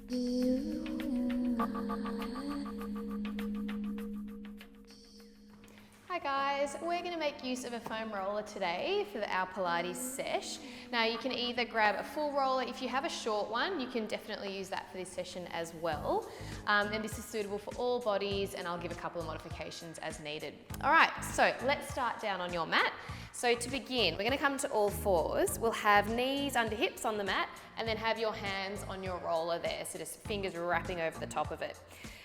Hi guys, we're going to make use of a foam roller today for our Pilates sesh. Now you can either grab a full roller, if you have a short one you can definitely use that for this session as well. And this is suitable for all bodies, and I'll give a couple of modifications as needed. Alright, so let's start down on your mat. So to begin, we're going to come to all fours. We'll have knees under hips on the mat and then have your hands on your roller there, so just fingers wrapping over the top of it.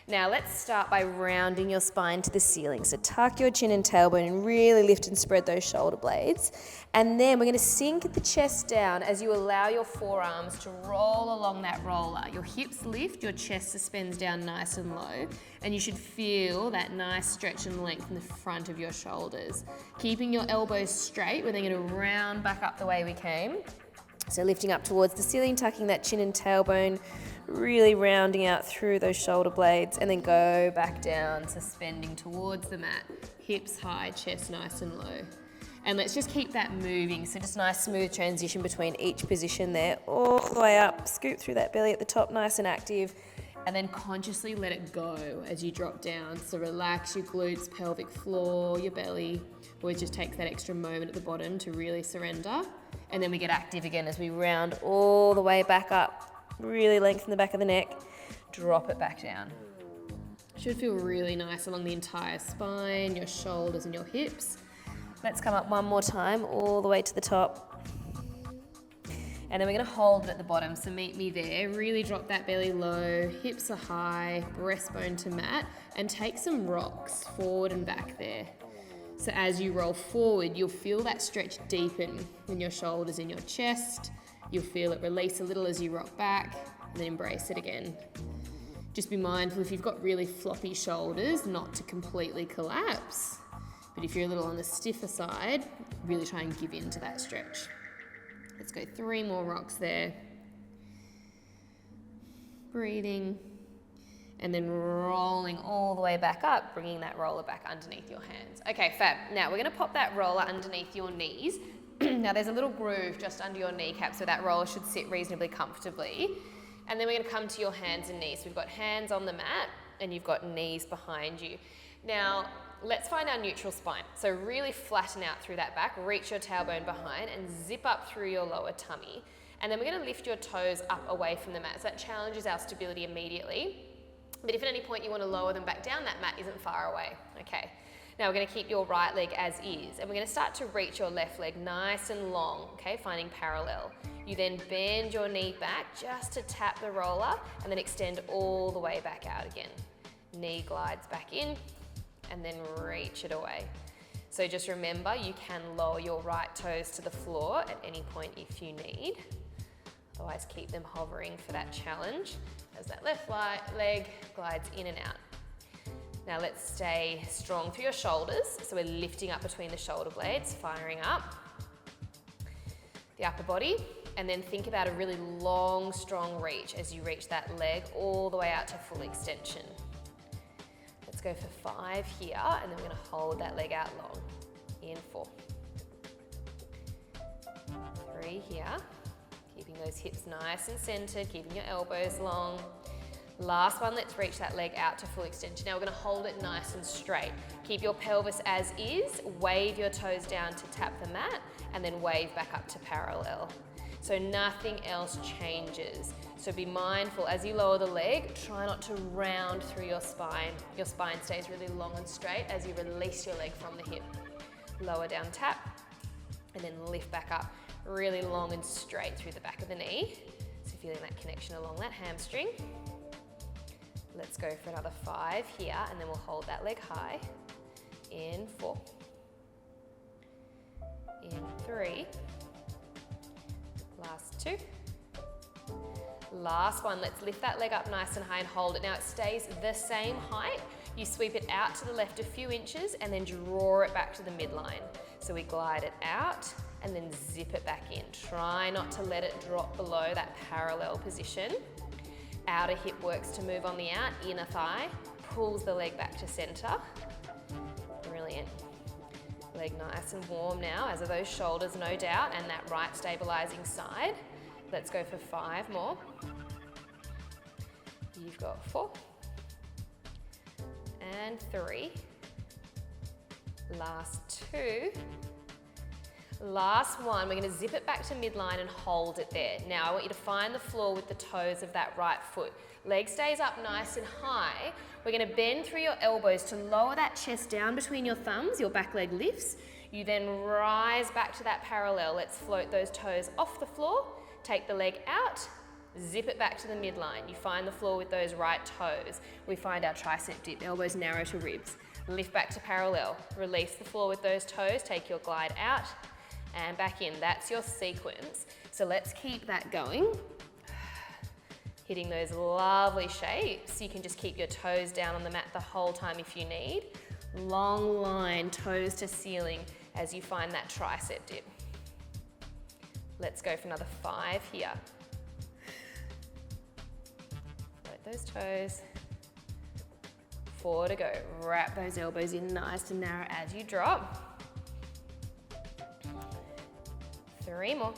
Now let's start by rounding your spine to the ceiling. So tuck your chin and tailbone and really lift and spread those shoulder blades. And then we're going to sink the chest down as you allow your forearms to roll along that roller. Your hips lift, your chest suspends down nice and low, and you should feel that nice stretch and length in the front of your shoulders. Keeping your elbows straight, we're then going to round back up the way we came. So lifting up towards the ceiling, tucking that chin and tailbone, really rounding out through those shoulder blades, and then go back down, suspending towards the mat, hips high, chest nice and low. And let's just keep that moving, so just nice smooth transition between each position there, all the way up, scoop through that belly at the top, nice and active, and then consciously let it go as you drop down. So relax your glutes, pelvic floor, your belly. Always just take that extra moment at the bottom to really surrender. And then we get active again as we round all the way back up. Really lengthen the back of the neck, drop it back down. Should feel really nice along the entire spine, your shoulders and your hips. Let's come up one more time, all the way to the top. And then we're going to hold it at the bottom, so meet me there. Really drop that belly low, hips are high, breastbone to mat, and take some rocks forward and back there. So as you roll forward, you'll feel that stretch deepen in your shoulders, in your chest. You'll feel it release a little as you rock back, and then embrace it again. Just be mindful if you've got really floppy shoulders, not to completely collapse. But if you're a little on the stiffer side, really try and give in to that stretch. Let's go 3 more rocks there. Breathing. And then rolling all the way back up, bringing that roller back underneath your hands. Okay, fab. Now we're going to pop that roller underneath your knees. Now there's a little groove just under your kneecap, so that roller should sit reasonably comfortably. And then we're going to come to your hands and knees. So we've got hands on the mat and you've got knees behind you. Now let's find our neutral spine. So really flatten out through that back, reach your tailbone behind and zip up through your lower tummy. And then we're going to lift your toes up away from the mat. So that challenges our stability immediately. But if at any point you want to lower them back down, that mat isn't far away. Okay. Now we're going to keep your right leg as is, and we're going to start to reach your left leg nice and long, okay, finding parallel. You then bend your knee back just to tap the roller, and then extend all the way back out again. Knee glides back in, and then reach it away. So just remember, you can lower your right toes to the floor at any point if you need. Otherwise, keep them hovering for that challenge as that left leg glides in and out. Now let's stay strong through your shoulders. So we're lifting up between the shoulder blades, firing up the upper body, and then think about a really long, strong reach as you reach that leg all the way out to full extension. Let's go for 5 here, and then we're going to hold that leg out long. In 4. 3 here. Keeping those hips nice and centered, keeping your elbows long. Last one, let's reach that leg out to full extension. Now we're going to hold it nice and straight. Keep your pelvis as is, wave your toes down to tap the mat, and then wave back up to parallel. So nothing else changes. So be mindful as you lower the leg, try not to round through your spine. Your spine stays really long and straight as you release your leg from the hip. Lower down, tap, and then lift back up, really long and straight through the back of the knee. So feeling that connection along that hamstring. Let's go for another 5 here, and then we'll hold that leg high. In 4. In 3. Last 2. Last one, let's lift that leg up nice and high and hold it. Now it stays the same height. You sweep it out to the left a few inches and then draw it back to the midline. So we glide it out and then zip it back in. Try not to let it drop below that parallel position. Outer hip works to move on the out, inner thigh pulls the leg back to center. Brilliant. Leg nice and warm now, as are those shoulders, no doubt, and that right stabilizing side. Let's go for 5 more. You've got 4 and 3. Last 2. Last one, we're going to zip it back to midline and hold it there. Now I want you to find the floor with the toes of that right foot. Leg stays up nice and high. We're going to bend through your elbows to lower that chest down between your thumbs. Your back leg lifts. You then rise back to that parallel. Let's float those toes off the floor. Take the leg out. Zip it back to the midline. You find the floor with those right toes. We find our tricep dip, elbows narrow to ribs. Lift back to parallel. Release the floor with those toes. Take your glide out and back in. That's your sequence. So let's keep that going. Hitting those lovely shapes. You can just keep your toes down on the mat the whole time if you need. Long line, toes to ceiling as you find that tricep dip. Let's go for another 5 here. Float those toes. 4 to go. Wrap those elbows in nice and narrow as you drop. 3 more.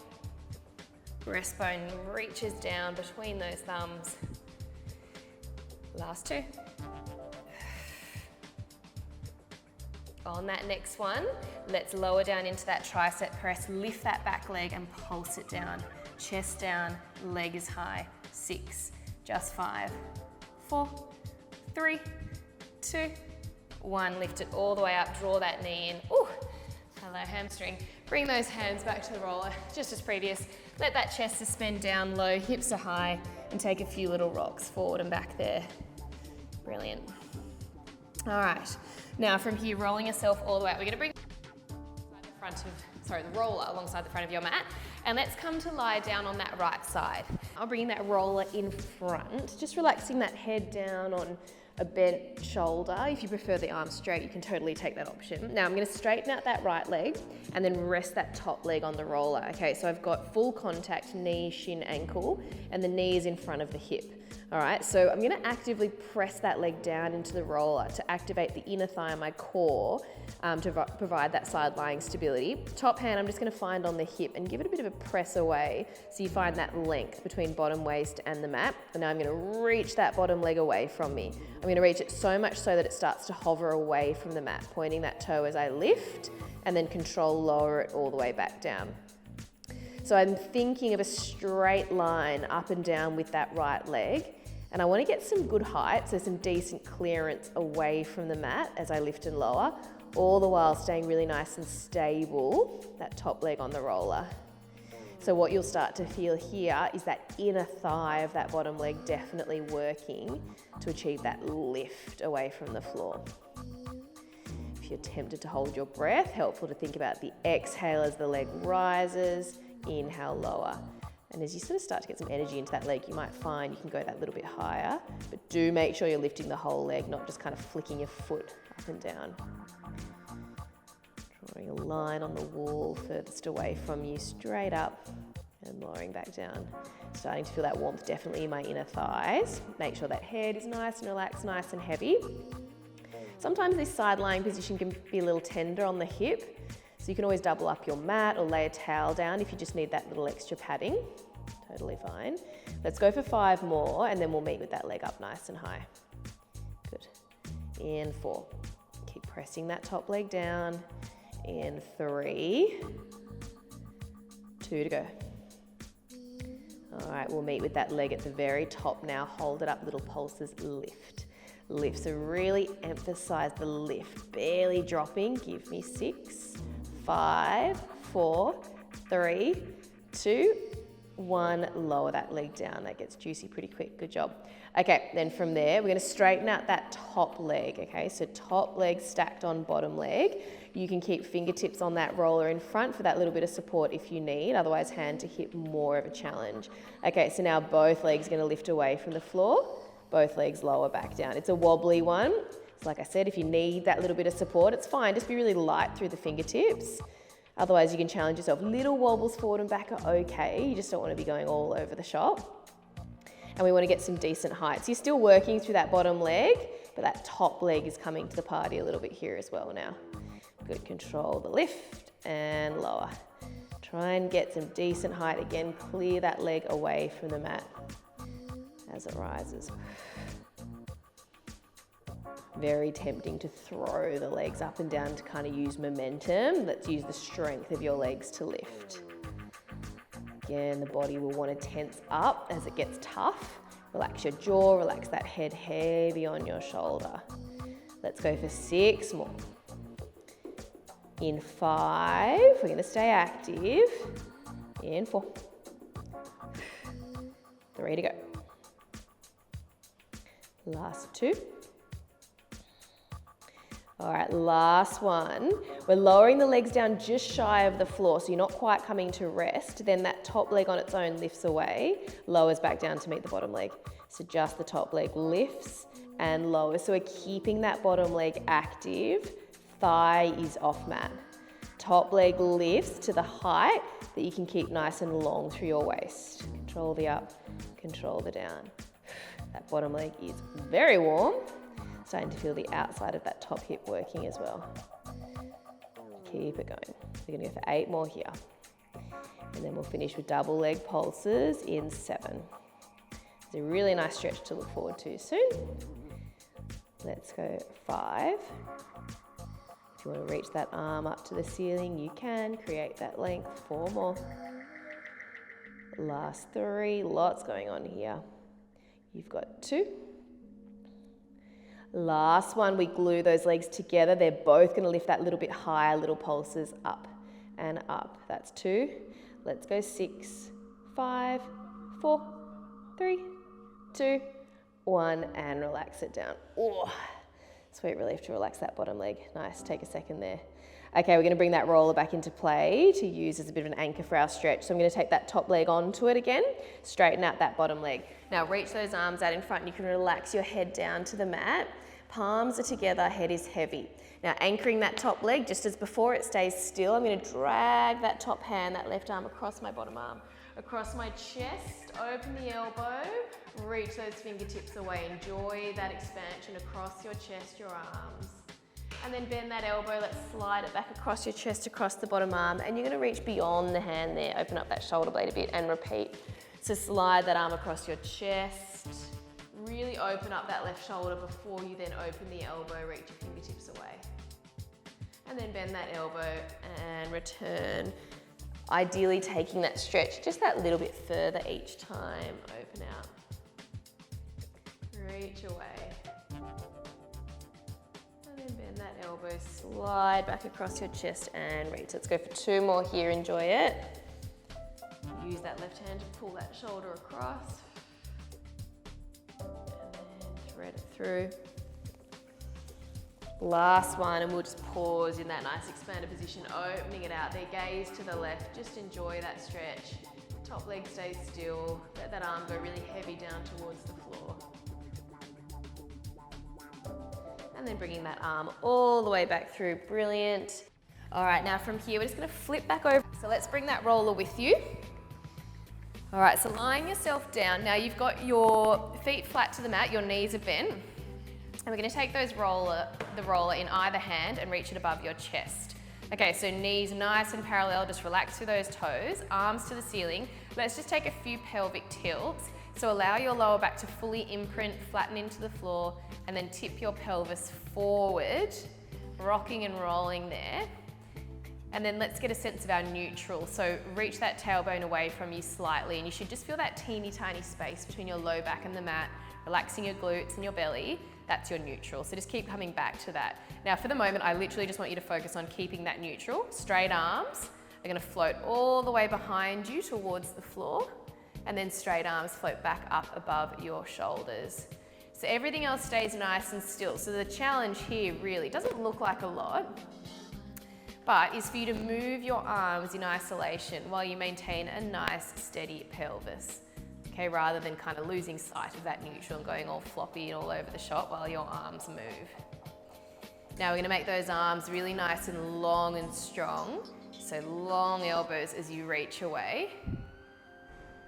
Breastbone reaches down between those thumbs. Last 2. On that next one, let's lower down into that tricep press. Lift that back leg and pulse it down. Chest down, leg is high. 6, just 5, 4, 3, 2, 1. Lift it all the way up, draw that knee in. Ooh, hello hamstring. Bring those hands back to the roller, just as previous. Let that chest suspend down low, hips are high, and take a few little rocks forward and back there. Brilliant. All right, now from here, rolling yourself all the way up. We're gonna bring the roller alongside the front of your mat, and let's come to lie down on that right side. I'll bring that roller in front, just relaxing that head down on a bent shoulder. If you prefer the arms straight, you can totally take that option. Now I'm going to straighten out that right leg and then rest that top leg on the roller. Okay, so I've got full contact, knee, shin, ankle, and the knee is in front of the hip. All right, so I'm going to actively press that leg down into the roller to activate the inner thigh and my core to provide that side lying stability. Top hand, I'm just going to find on the hip and give it a bit of a press away so you find that length between bottom waist and the mat. And now I'm going to reach that bottom leg away from me. I'm going to reach it so much so that it starts to hover away from the mat, pointing that toe as I lift and then control lower it all the way back down. So I'm thinking of a straight line up and down with that right leg. And I want to get some good height, so some decent clearance away from the mat as I lift and lower, all the while staying really nice and stable, that top leg on the roller. So what you'll start to feel here is that inner thigh of that bottom leg definitely working to achieve that lift away from the floor. If you're tempted to hold your breath, helpful to think about the exhale as the leg rises, inhale, lower. And as you sort of start to get some energy into that leg, you might find you can go that little bit higher, but do make sure you're lifting the whole leg, not just kind of flicking your foot up and down. Drawing a line on the wall furthest away from you, straight up and lowering back down. Starting to feel that warmth definitely in my inner thighs. Make sure that head is nice and relaxed, nice and heavy. Sometimes this side lying position can be a little tender on the hip, so you can always double up your mat or lay a towel down if you just need that little extra padding. Totally fine. Let's go for 5 more and then we'll meet with that leg up nice and high. Good. In 4. Keep pressing that top leg down. In 3. 2 to go. All right, we'll meet with that leg at the very top now. Hold it up, little pulses, lift. Lift, so really emphasize the lift. Barely dropping, give me 6, 5, 4, 3, 2, 1, lower that leg down. That gets juicy pretty quick, good job. Okay, then from there, we're gonna straighten out that top leg, okay? So top leg stacked on bottom leg. You can keep fingertips on that roller in front for that little bit of support if you need, otherwise hand to hip, more of a challenge. Okay, so now both legs are gonna lift away from the floor, both legs lower back down. It's a wobbly one. So like I said, if you need that little bit of support, it's fine, just be really light through the fingertips. Otherwise, you can challenge yourself. Little wobbles forward and back are okay. You just don't want to be going all over the shop. And we want to get some decent height. So you're still working through that bottom leg, but that top leg is coming to the party a little bit here as well now. Good, control the lift and lower. Try and get some decent height again. Clear that leg away from the mat as it rises. Very tempting to throw the legs up and down to kind of use momentum. Let's use the strength of your legs to lift. Again, the body will want to tense up as it gets tough. Relax your jaw, relax that head heavy on your shoulder. Let's go for 6 more. In 5, we're going to stay active. In 4. 3 to go. Last 2. All right, last one. We're lowering the legs down just shy of the floor, so you're not quite coming to rest. Then that top leg on its own lifts away, lowers back down to meet the bottom leg. So just the top leg lifts and lowers. So we're keeping that bottom leg active. Thigh is off mat. Top leg lifts to the height that you can keep nice and long through your waist. Control the up, control the down. That bottom leg is very warm. Starting to feel the outside of that top hip working as well. Keep it going. We're going to go for 8 more here. And then we'll finish with double leg pulses in 7. It's a really nice stretch to look forward to soon. Let's go 5. If you want to reach that arm up to the ceiling, you can. Create that length. 4 more. Last 3. Lots going on here. You've got 2. Last one, we glue those legs together. They're both going to lift that little bit higher, little pulses up and up. That's 2. Let's go 6, 5, 4, 3, 2, 1, and relax it down. Oh, sweet relief to relax that bottom leg. Nice, take a second there. Okay, we're going to bring that roller back into play to use as a bit of an anchor for our stretch. So I'm going to take that top leg onto it again, straighten out that bottom leg. Now reach those arms out in front and you can relax your head down to the mat. Palms are together, head is heavy. Now anchoring that top leg, just as before, it stays still. I'm going to drag that top hand, that left arm across my bottom arm, across my chest, open the elbow, reach those fingertips away. Enjoy that expansion across your chest, your arms. And then bend that elbow, let's slide it back across your chest, across the bottom arm, and you're going to reach beyond the hand there. Open up that shoulder blade a bit and repeat. So slide that arm across your chest. Really open up that left shoulder before you then open the elbow, reach your fingertips away. And then bend that elbow and return. Ideally taking that stretch just that little bit further each time. Open out. Reach away. And then bend that elbow, slide back across your chest and reach. Let's go for 2 more here, enjoy it. Use that left hand to pull that shoulder across. Thread it through. Last one, and we'll just pause in that nice expanded position, opening it out there, gaze to the left, just enjoy that stretch. Top leg stays still, let that arm go really heavy down towards the floor. And then bringing that arm all the way back through, brilliant. All right, now from here, we're just gonna flip back over. So let's bring that roller with you. All right, so lying yourself down. Now you've got your feet flat to the mat, your knees are bent. And we're gonna take the roller in either hand and reach it above your chest. Okay, so knees nice and parallel, just relax through those toes, arms to the ceiling. Let's just take a few pelvic tilts. So allow your lower back to fully imprint, flatten into the floor, and then tip your pelvis forward, rocking and rolling there. And then let's get a sense of our neutral. So reach that tailbone away from you slightly, and you should just feel that teeny tiny space between your low back and the mat, relaxing your glutes and your belly. That's your neutral. So just keep coming back to that. Now for the moment, I literally just want you to focus on keeping that neutral. Straight arms are gonna float all the way behind you towards the floor, and then straight arms float back up above your shoulders. So everything else stays nice and still. So the challenge here really doesn't look like a lot, but is for you to move your arms in isolation while you maintain a nice steady pelvis. Okay, rather than kind of losing sight of that neutral and going all floppy and all over the shop while your arms move. Now we're gonna make those arms really nice and long and strong. So long elbows as you reach away.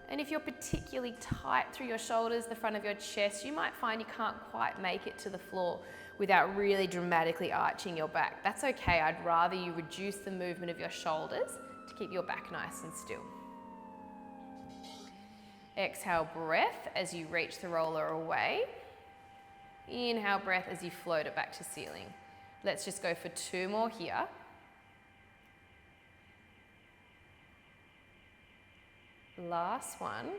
And if you're particularly tight through your shoulders, the front of your chest, you might find you can't quite make it to the floor without really dramatically arching your back. That's okay, I'd rather you reduce the movement of your shoulders to keep your back nice and still. Exhale, breath as you reach the roller away. Inhale, breath as you float it back to ceiling. Let's just go for 2 more here. Last one.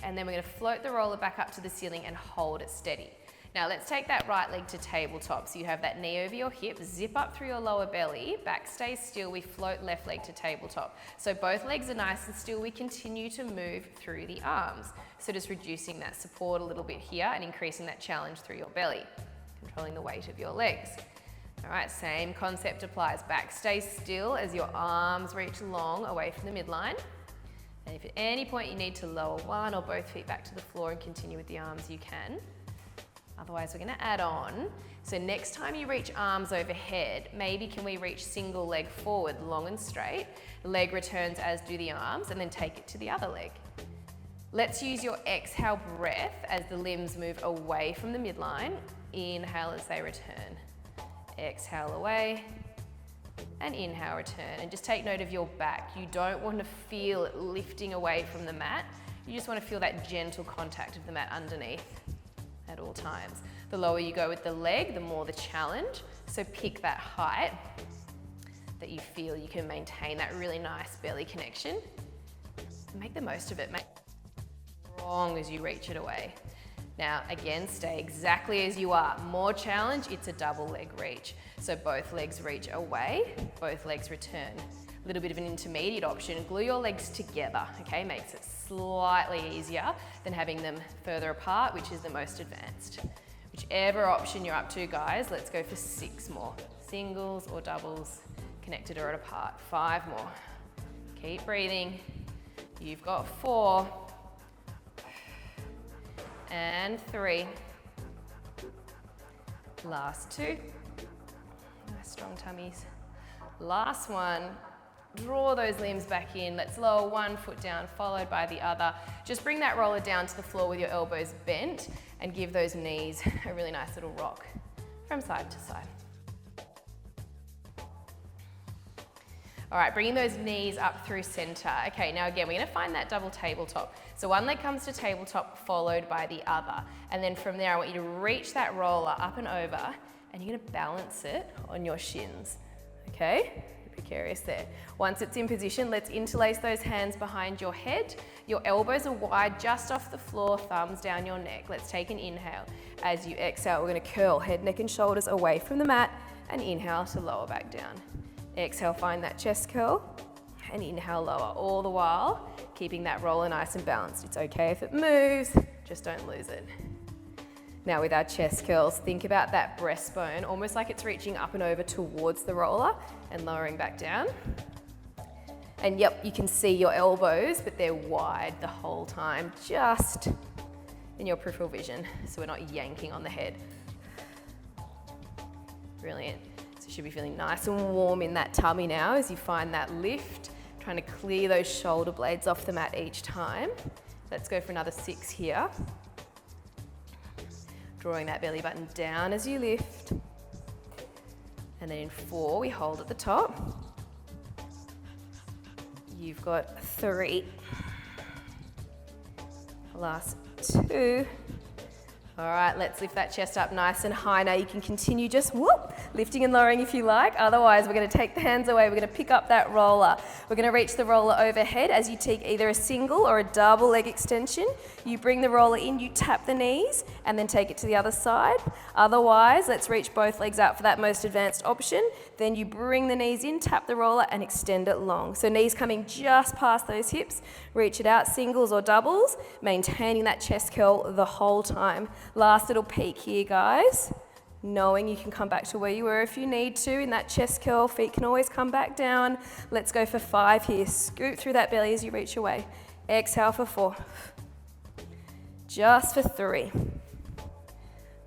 And then we're going to float the roller back up to the ceiling and hold it steady. Now let's take that right leg to tabletop. So you have that knee over your hip, zip up through your lower belly, back stays still, we float left leg to tabletop. So both legs are nice and still, we continue to move through the arms. So just reducing that support a little bit here and increasing that challenge through your belly, controlling the weight of your legs. All right, same concept applies. Back stays still as your arms reach long away from the midline. And if at any point you need to lower one or both feet back to the floor and continue with the arms, you can. Otherwise, we're going to add on. So next time you reach arms overhead, maybe can we reach single leg forward, long and straight. The leg returns as do the arms, and then take it to the other leg. Let's use your exhale breath as the limbs move away from the midline. Inhale as they return. Exhale away. And inhale, return. And just take note of your back. You don't want to feel it lifting away from the mat. You just want to feel that gentle contact of the mat underneath at all times. The lower you go with the leg, the more the challenge. So pick that height that you feel you can maintain that really nice belly connection. Make the most of it. Make it as strong as you reach it away. Now, again, stay exactly as you are. More challenge, it's a double leg reach. So both legs reach away, both legs return. A little bit of an intermediate option, glue your legs together, okay? Makes it slightly easier than having them further apart, which is the most advanced. Whichever option you're up to, guys, let's go for 6 more. Singles or doubles, connected or apart. 5 more. Keep breathing. You've got 4. And 3. Last 2. Nice strong tummies. Last one. Draw those limbs back in. Let's lower one foot down, followed by the other. Just bring that roller down to the floor with your elbows bent and give those knees a really nice little rock from side to side. All right, bringing those knees up through center. Okay, now again, we're gonna find that double tabletop. So one leg comes to tabletop, followed by the other. And then from there, I want you to reach that roller up and over, and you're gonna balance it on your shins, okay? Be precarious there. Once it's in position, let's interlace those hands behind your head. Your elbows are wide, just off the floor, thumbs down your neck. Let's take an inhale. As you exhale, we're gonna curl head, neck, and shoulders away from the mat, and inhale to lower back down. Exhale, find that chest curl, and inhale, lower. All the while, keeping that roller nice and balanced. It's okay if it moves, just don't lose it. Now with our chest curls, think about that breastbone, almost like it's reaching up and over towards the roller and lowering back down. And yep, you can see your elbows, but they're wide the whole time, just in your peripheral vision, so we're not yanking on the head. Brilliant. So you should be feeling nice and warm in that tummy now as you find that lift, trying to clear those shoulder blades off the mat each time. Let's go for another 6 here. Drawing that belly button down as you lift. And then in 4, we hold at the top. You've got 3. Last 2. All right, let's lift that chest up nice and high. Now you can continue just whoop, lifting and lowering if you like. Otherwise, we're gonna take the hands away. We're gonna pick up that roller. We're gonna reach the roller overhead as you take either a single or a double leg extension. You bring the roller in, you tap the knees, and then take it to the other side. Otherwise, let's reach both legs out for that most advanced option. Then you bring the knees in, tap the roller, and extend it long. So knees coming just past those hips. Reach it out, singles or doubles, maintaining that chest curl the whole time. Last little peek here, guys. Knowing you can come back to where you were if you need to in that chest curl. Feet can always come back down. Let's go for 5 here. Scoot through that belly as you reach away. Exhale for 4. Just for 3.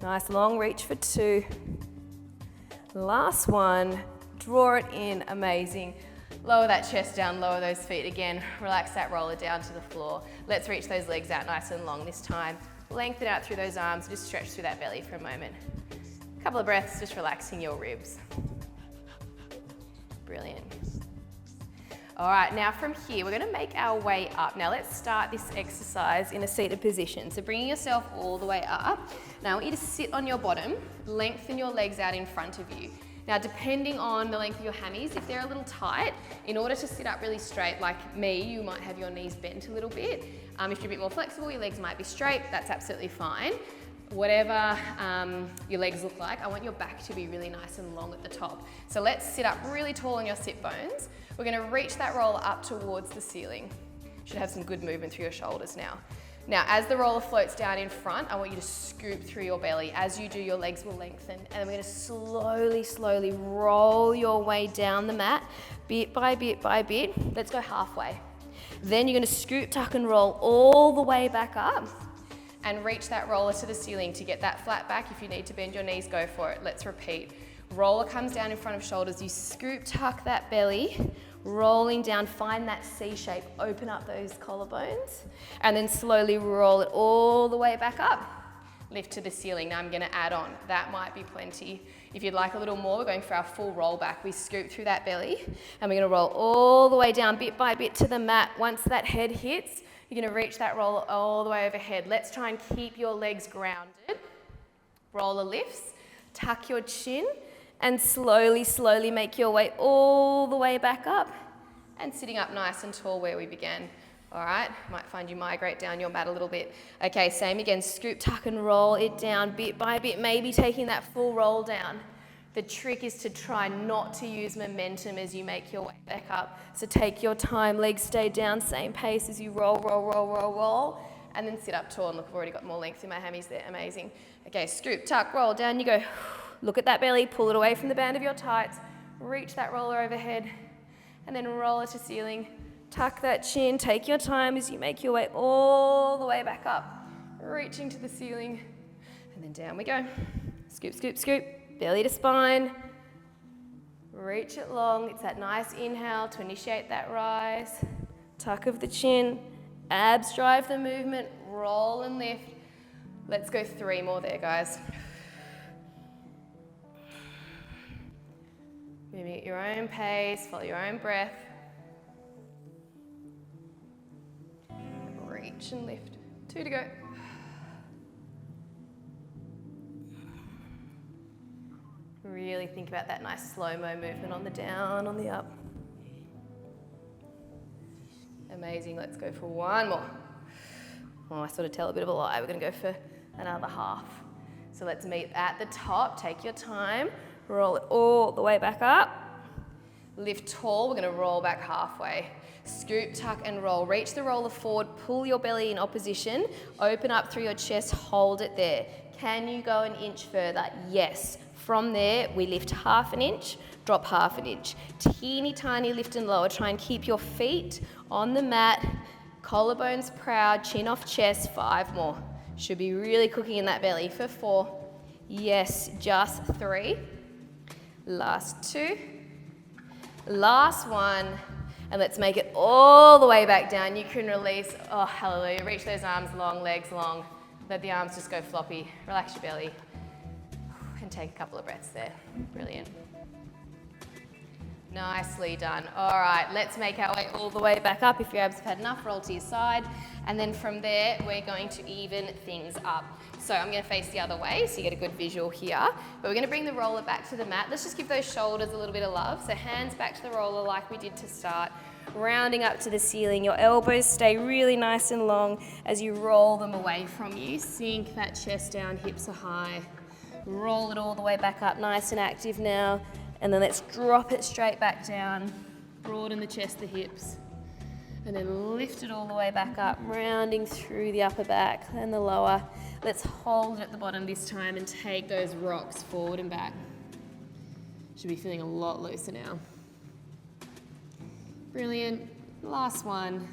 Nice long reach for 2. Last one. Draw it in. Amazing. Lower that chest down, lower those feet again. Relax that roller down to the floor. Let's reach those legs out nice and long this time. Lengthen out through those arms, just stretch through that belly for a moment. A couple of breaths, just relaxing your ribs. Brilliant. All right, now from here, we're gonna make our way up. Now let's start this exercise in a seated position. So bringing yourself all the way up. Now I want you to sit on your bottom, lengthen your legs out in front of you. Now depending on the length of your hammies, if they're a little tight, in order to sit up really straight like me, you might have your knees bent a little bit. If you're a bit more flexible, your legs might be straight, that's absolutely fine. Whatever your legs look like, I want your back to be really nice and long at the top. So let's sit up really tall on your sit bones. We're gonna reach that roller up towards the ceiling. Should have some good movement through your shoulders now. Now, as the roller floats down in front, I want you to scoop through your belly. As you do, your legs will lengthen. And then we're gonna slowly, slowly roll your way down the mat, bit by bit by bit. Let's go halfway. Then you're gonna scoop, tuck, and roll all the way back up and reach that roller to the ceiling to get that flat back. If you need to bend your knees, go for it. Let's repeat. Roller comes down in front of shoulders. You scoop, tuck that belly, rolling down, find that C shape, open up those collarbones, and then slowly roll it all the way back up. Lift to the ceiling. Now I'm gonna add on. That might be plenty. If you'd like a little more, we're going for our full roll back. We scoop through that belly, and we're gonna roll all the way down bit by bit to the mat. Once that head hits, you're gonna reach that roller all the way overhead. Let's try and keep your legs grounded. Roller lifts, tuck your chin, and slowly, slowly make your way all the way back up and sitting up nice and tall where we began. All right, might find you migrate down your mat a little bit. Okay, same again, scoop, tuck, and roll it down bit by bit, maybe taking that full roll down. The trick is to try not to use momentum as you make your way back up. So take your time, legs stay down, same pace as you roll, roll, roll, roll, roll, and then sit up tall. And look, I've already got more length in my hammies there, amazing. Okay, scoop, tuck, roll, down you go. Look at that belly, pull it away from the band of your tights, reach that roller overhead, and then roll it to ceiling. Tuck that chin, take your time as you make your way all the way back up, reaching to the ceiling, and then down we go. Scoop, scoop, scoop, belly to spine, reach it long. It's that nice inhale to initiate that rise. Tuck of the chin, abs drive the movement, roll and lift. Let's go 3 more there, guys. Moving at your own pace, follow your own breath. Reach and lift. 2 to go. Really think about that nice slow-mo movement on the down, on the up. Amazing, let's go for 1 more. Oh, I sort of tell a bit of a lie. We're gonna go for another half. So let's meet at the top, take your time. Roll it all the way back up. Lift tall, we're gonna roll back halfway. Scoop, tuck, and roll. Reach the roller forward, pull your belly in opposition, open up through your chest, hold it there. Can you go 1 inch further? Yes. From there, we lift 1/2 inch, drop 1/2 inch. Teeny tiny lift and lower. Try and keep your feet on the mat, collarbones proud, chin off chest. 5 more. Should be really cooking in that belly for 4. Yes, just 3. Last 2, last 1, and let's make it all the way back down. You can release, oh hallelujah, reach those arms long, legs long. Let the arms just go floppy. Relax your belly and take a couple of breaths there. Brilliant. Nicely done. All right, let's make our way all the way back up. If your abs have had enough, roll to your side. And then from there, we're going to even things up. So I'm gonna face the other way so you get a good visual here. But we're gonna bring the roller back to the mat. Let's just give those shoulders a little bit of love. So hands back to the roller like we did to start. Rounding up to the ceiling. Your elbows stay really nice and long as you roll them away from you. Sink that chest down, hips are high. Roll it all the way back up, nice and active now. And then let's drop it straight back down. Broaden the chest, the hips. And then lift it all the way back up, rounding through the upper back and the lower. Let's hold it at the bottom this time and take those rocks forward and back. Should be feeling a lot looser now. Brilliant. Last one.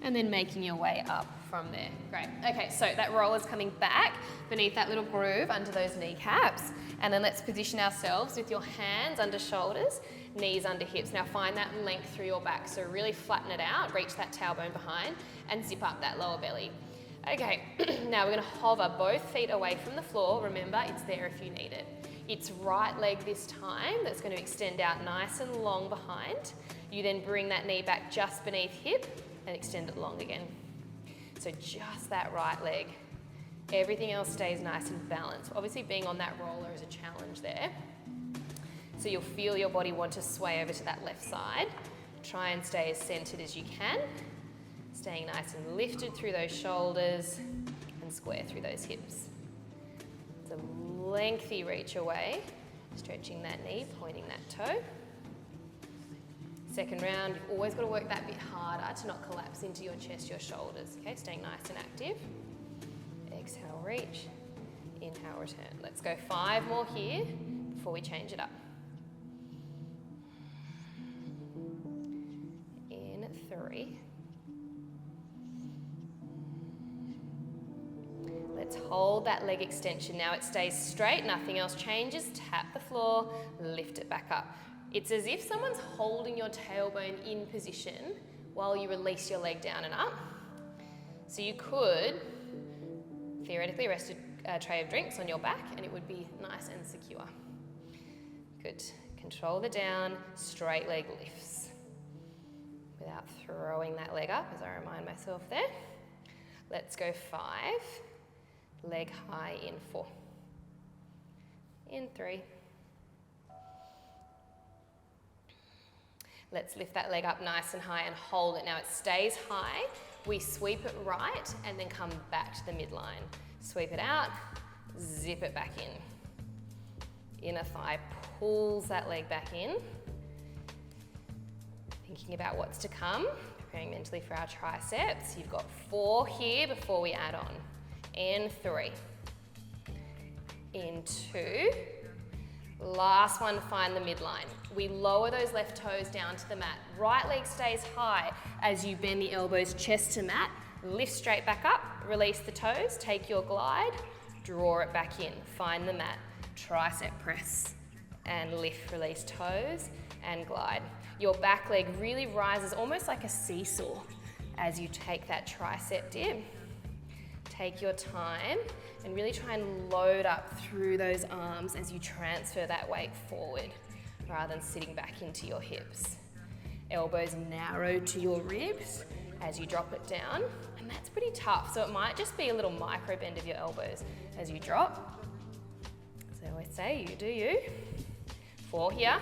And then making your way up from there. Great. Okay, so that roller's coming back beneath that little groove under those kneecaps. And then let's position ourselves with your hands under shoulders, knees under hips. Now find that length through your back. So really flatten it out, reach that tailbone behind, and zip up that lower belly. Okay, now we're gonna hover both feet away from the floor. Remember, it's there if you need it. It's right leg this time that's gonna extend out nice and long behind. You then bring that knee back just beneath hip and extend it long again. So just that right leg. Everything else stays nice and balanced. Obviously being on that roller is a challenge there. So you'll feel your body want to sway over to that left side. Try and stay as centered as you can. Staying nice and lifted through those shoulders and square through those hips. It's a lengthy reach away. Stretching that knee, pointing that toe. Second round, you've always got to work that bit harder to not collapse into your chest, your shoulders. Okay, staying nice and active. Exhale, reach. Inhale, return. Let's go 5 more here before we change it up. In 3. Let's hold that leg extension. Now it stays straight, nothing else changes. Tap the floor, lift it back up. It's as if someone's holding your tailbone in position while you release your leg down and up. So you could theoretically rest a tray of drinks on your back and it would be nice and secure. Good. Control the down, straight leg lifts without throwing that leg up, as I remind myself there. Let's go 5. Leg high in 4. In 3. Let's lift that leg up nice and high and hold it. Now it stays high. We sweep it right and then come back to the midline. Sweep it out, zip it back in. Inner thigh pulls that leg back in. Thinking about what's to come, preparing mentally for our triceps. You've got 4 here before we add on. In 3. In 2. Last one, find the midline. We lower those left toes down to the mat. Right leg stays high as you bend the elbows chest to mat. Lift straight back up, release the toes, take your glide, draw it back in. Find the mat, tricep press, and lift, release toes, and glide. Your back leg really rises almost like a seesaw as you take that tricep dip. Take your time and really try and load up through those arms as you transfer that weight forward rather than sitting back into your hips. Elbows narrow to your ribs as you drop it down, and that's pretty tough, so it might just be a little micro bend of your elbows as you drop. As I always say, you do you. 4 here.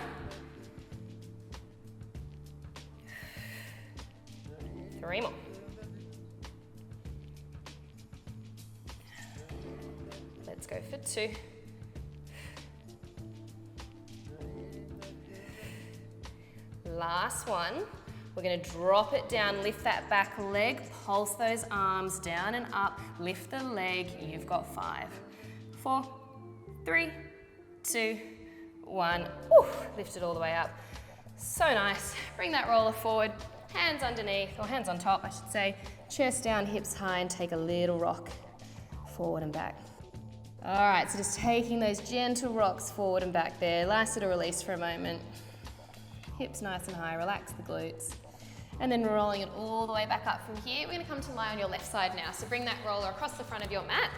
3 more. Let's go for 2. Last one. We're going to drop it down, lift that back leg, pulse those arms down and up, lift the leg. You've got 5, 4, 3, 2, 1. Ooh, lift it all the way up. So nice. Bring that roller forward, hands underneath, or hands on top, I should say. Chest down, hips high, and take a little rock forward and back. All right, so just taking those gentle rocks forward and back there. Nice little release for a moment. Hips nice and high, relax the glutes. And then rolling it all the way back up from here. We're gonna come to lie on your left side now. So bring that roller across the front of your mat.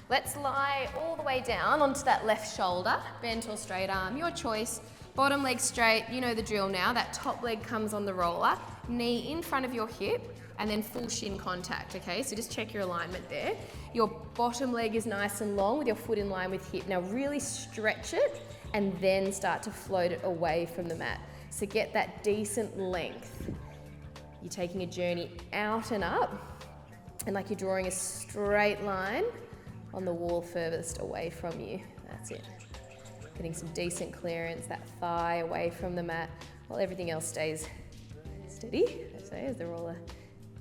Let's lie all the way down onto that left shoulder, bent or straight arm, your choice. Bottom leg straight, you know the drill now. That top leg comes on the roller, knee in front of your hip, and then full shin contact, okay? So just check your alignment there. Your bottom leg is nice and long with your foot in line with hip. Now really stretch it and then start to float it away from the mat. So get that decent length. You're taking a journey out and up, and like you're drawing a straight line on the wall furthest away from you. That's it. Getting some decent clearance, that thigh away from the mat, while everything else stays steady, I say, as the roller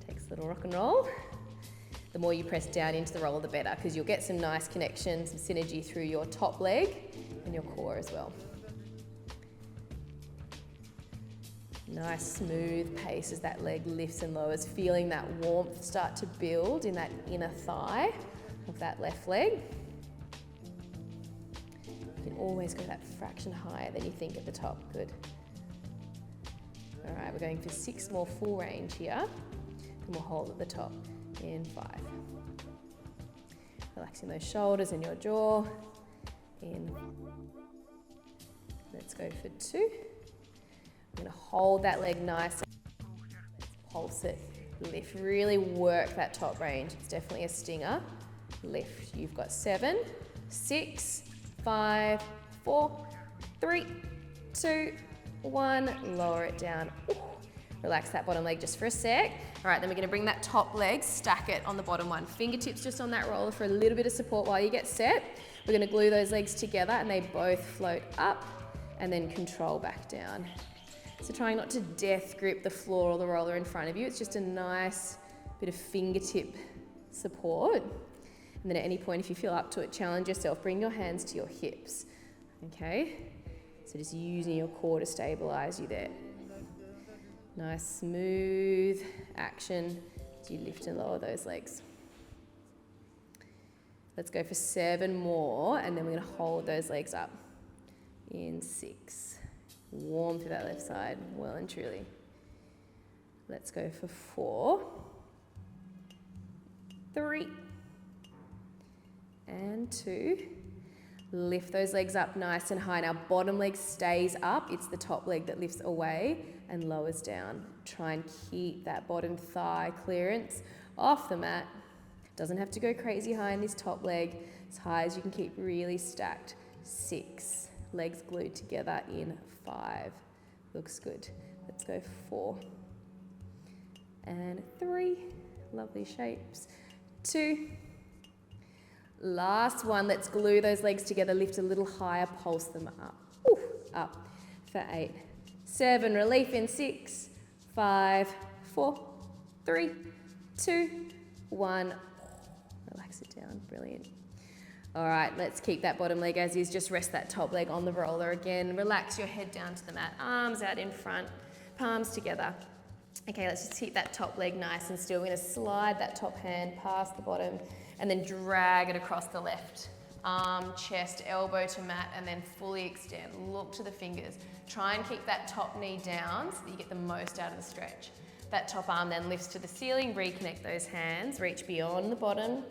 takes a little rock and roll. The more you press down into the roller, the better, because you'll get some nice connection, some synergy through your top leg and your core as well. Nice smooth pace as that leg lifts and lowers, feeling that warmth start to build in that inner thigh of that left leg. You can always go that fraction higher than you think at the top. Good. All right, we're going for 6 more full range here, and we'll hold at the top in 5. Relaxing those shoulders and your jaw. In. Let's go for 2. You're gonna hold that leg nice, pulse it, lift, really work that top range. It's definitely a stinger. Lift, you've got 7, 6, 5, 4, 3, 2, 1, lower it down. Ooh. Relax that bottom leg just for a sec. All right, then we're gonna bring that top leg, stack it on the bottom one. Fingertips just on that roller for a little bit of support while you get set. We're gonna glue those legs together and they both float up and then control back down. So trying not to death grip the floor or the roller in front of you. It's just a nice bit of fingertip support. And then at any point, if you feel up to it, challenge yourself. Bring your hands to your hips, okay? So just using your core to stabilize you there. Nice smooth action as you lift and lower those legs. Let's go for 7 more, and then we're gonna hold those legs up. In 6. Warm through that left side, well and truly. Let's go for 4. 3. And 2. Lift those legs up nice and high. Now, bottom leg stays up. It's the top leg that lifts away and lowers down. Try and keep that bottom thigh clearance off the mat. Doesn't have to go crazy high in this top leg. As high as you can keep really stacked. 6. Legs glued together in 5. Looks good. Let's go 4. And 3. Lovely shapes. 2. Last one, let's glue those legs together, lift a little higher, pulse them up. Ooh, up for 8, 7, relief in 6, 5, 4, 3, 2, 1. Relax it down, brilliant. All right, let's keep that bottom leg as is, just rest that top leg on the roller again. Relax your head down to the mat, arms out in front, palms together. Okay, let's just keep that top leg nice and still. We're gonna slide that top hand past the bottom and then drag it across the left arm, chest, elbow to mat, and then fully extend. Look to the fingers. Try and keep that top knee down so that you get the most out of the stretch. That top arm then lifts to the ceiling, reconnect those hands, reach beyond the bottom,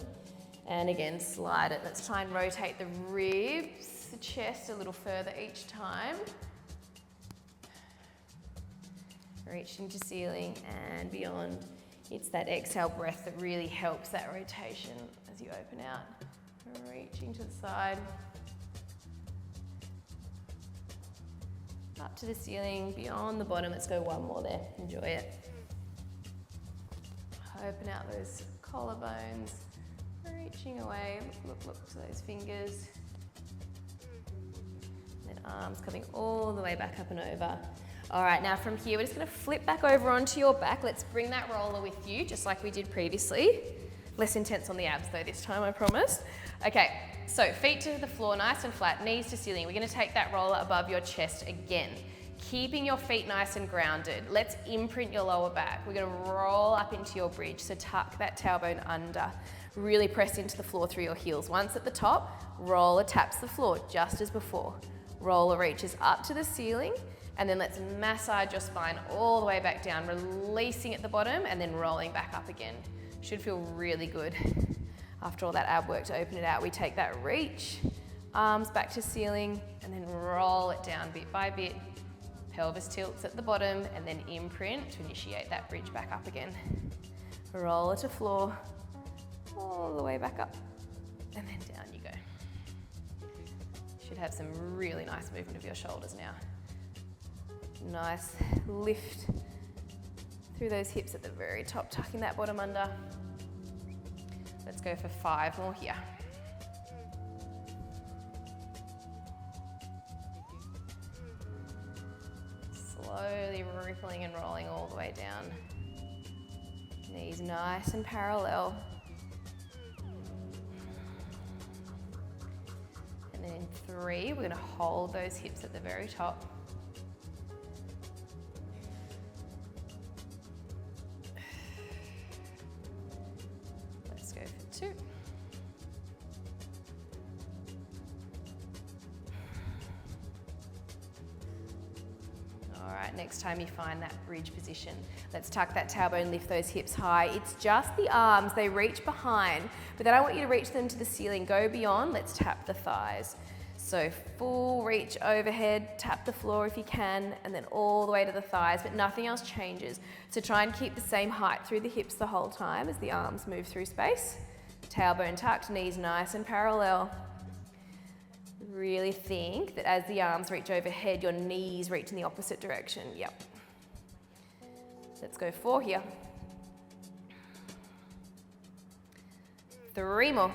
and again, slide it. Let's try and rotate the ribs, the chest a little further each time. Reaching to ceiling and beyond. It's that exhale breath that really helps that rotation as you open out. Reaching to the side. Up to the ceiling, beyond the bottom. Let's go one more there. Enjoy it. Open out those collarbones. Reaching away. Look to those fingers. And then arms coming all the way back up and over. All right, now from here, we're just gonna flip back over onto your back. Let's bring that roller with you, just like we did previously. Less intense on the abs though this time, I promise. Okay, so feet to the floor, nice and flat, knees to ceiling. We're gonna take that roller above your chest again, keeping your feet nice and grounded. Let's imprint your lower back. We're gonna roll up into your bridge, so tuck that tailbone under. Really press into the floor through your heels. Once at the top, roller taps the floor, just as before. Roller reaches up to the ceiling, and then let's massage your spine all the way back down, releasing at the bottom and then rolling back up again. Should feel really good. After all that ab work to open it out, we take that reach, arms back to ceiling, and then roll it down bit by bit. Pelvis tilts at the bottom and then imprint to initiate that bridge back up again. Roll it to floor, all the way back up, and then down you go. Should have some really nice movement of your shoulders now. Nice lift through those hips at the very top, tucking that bottom under. Let's go for 5 more here. Slowly rippling and rolling all the way down. Knees nice and parallel. And then in 3, we're gonna hold those hips at the very top. Let's go for 2. All right, next time you find that bridge position, let's tuck that tailbone, lift those hips high. It's just the arms, they reach behind, but then I want you to reach them to the ceiling. Go beyond, let's tap the thighs. So full reach overhead, tap the floor if you can, and then all the way to the thighs, but nothing else changes. So try and keep the same height through the hips the whole time as the arms move through space. Tailbone tucked, knees nice and parallel. Really think that as the arms reach overhead, your knees reach in the opposite direction. Yep. Let's go 4 here. 3 more.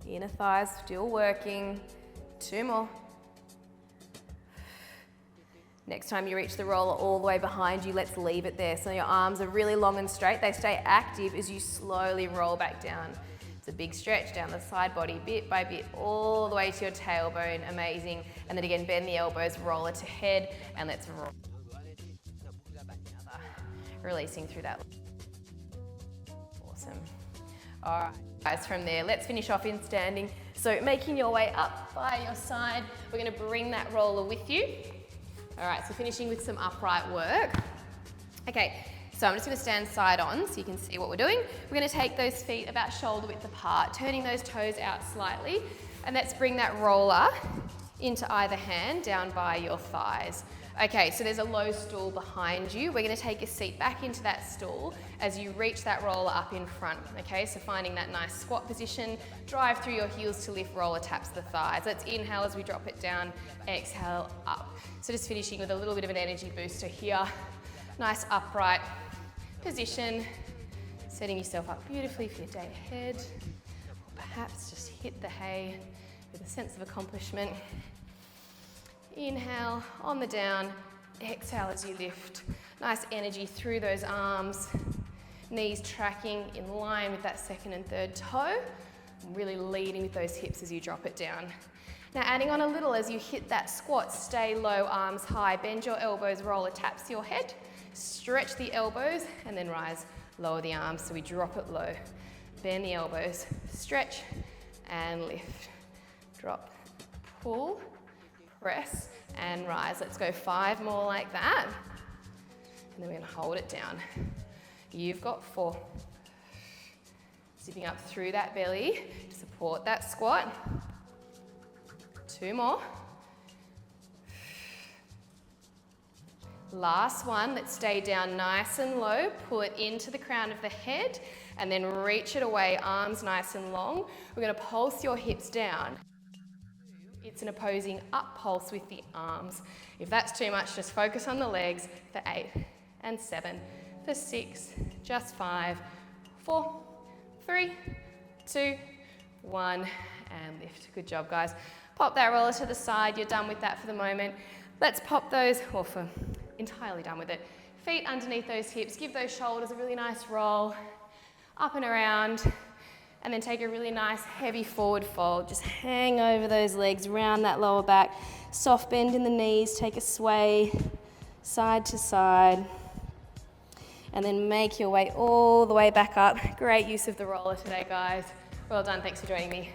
Inner thighs still working. 2 more. Next time you reach the roller all the way behind you, let's leave it there. So your arms are really long and straight. They stay active as you slowly roll back down. It's a big stretch down the side body, bit by bit, all the way to your tailbone. Amazing. And then again, bend the elbows, roll it to head, and let's roll. Releasing through that. Awesome. All right, guys, from there, let's finish off in standing. So making your way up by your side, we're gonna bring that roller with you. All right, so finishing with some upright work. Okay, so I'm just gonna stand side on so you can see what we're doing. We're gonna take those feet about shoulder width apart, turning those toes out slightly, and let's bring that roller into either hand down by your thighs. Okay, so there's a low stool behind you. We're gonna take a seat back into that stool as you reach that roller up in front, okay? So finding that nice squat position, drive through your heels to lift, roller taps the thighs. Let's inhale as we drop it down, exhale up. So just finishing with a little bit of an energy booster here. Nice upright position, setting yourself up beautifully for your day ahead. Or perhaps just hit the hay with a sense of accomplishment. Inhale on the down, exhale as you lift. Nice energy through those arms, knees tracking in line with that second and third toe. Really leading with those hips as you drop it down. Now adding on a little as you hit that squat, stay low, arms high, bend your elbows, roller taps your head, stretch the elbows and then rise, lower the arms so we drop it low. Bend the elbows, stretch and lift. Drop, pull, press and rise. Let's go 5 more like that. And then we're gonna hold it down. You've got 4. Zipping up through that belly to support that squat. 2 more. Last one, let's stay down nice and low. Pull it into the crown of the head and then reach it away, arms nice and long. We're gonna pulse your hips down. It's an opposing up pulse with the arms. If that's too much, just focus on the legs for 8 and 7, for 6, just 5, 4, 3, 2, 1, and lift. Good job, guys. Pop that roller to the side. You're done with that for the moment. Let's pop those, or for entirely done with it. Feet underneath those hips. Give those shoulders a really nice roll, up and around. And then take a really nice heavy forward fold. Just hang over those legs, round that lower back. Soft bend in the knees, take a sway side to side. And then make your way all the way back up. Great use of the roller today, guys. Well done, thanks for joining me.